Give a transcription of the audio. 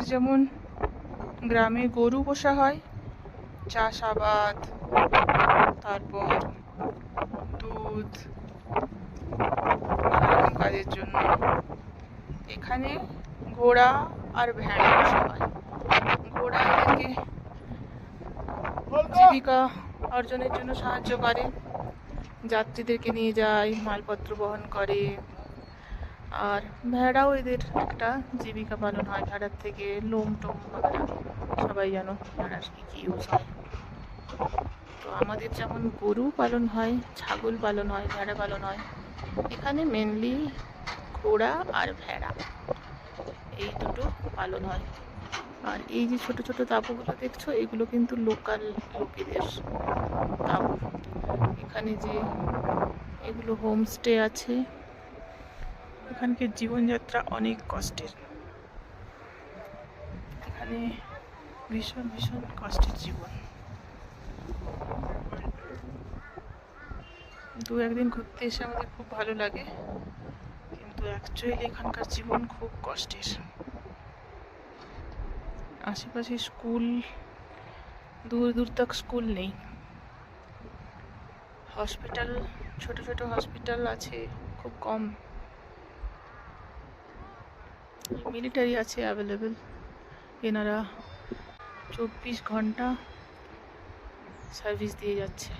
আমাদের যেমন গ্রামে গরু পোষা হয় চাষাবাদ, তারপর দুধ, নানারকম কাজের জন্য, এখানে ঘোড়া আর ভেড়া পোষা হয়। ঘোড়া এদেরকে জীবিকা অর্জনের জন্য সাহায্য করে, যাত্রীদেরকে নিয়ে যায়, মালপত্র বহন করে। আর ভেড়াও এদের একটা জীবিকা পালন হয়, ভেড়ার থেকে লোম টোম বাগেরা সবাই জানো ভেড়ার কি কি ইউজ হয়। তো আমাদের যেমন গরু পালন হয়, ছাগল পালন হয়, ভেড়া পালন হয়, এখানে মেনলি ঘোড়া আর ভেড়া এই দুটো পালন হয়। আর এই যে ছোট ছোট তাঁবুগুলো দেখছো, এগুলো কিন্তু লোকাল লোকেদের তাঁবু। এখানে যে এগুলো হোমস্টে আছে, এখানকার জীবনযাত্রা অনেক কষ্টের। এখানে ভীষণ ভীষণ কষ্টের জীবন। দু একদিন ঘুরতে এসে আমাদের খুব ভালো লাগে, কিন্তু অ্যাকচুয়ালি এখানকার জীবন খুব কষ্টের। আশেপাশে স্কুল, দূর দূর তক স্কুল নেই। হসপিটাল, ছোট ছোট হসপিটাল আছে খুব কম। মিলিটারি আছে অ্যাভেলেবেল, এনারা 24 ঘন্টা সার্ভিস দিয়ে যাচ্ছে।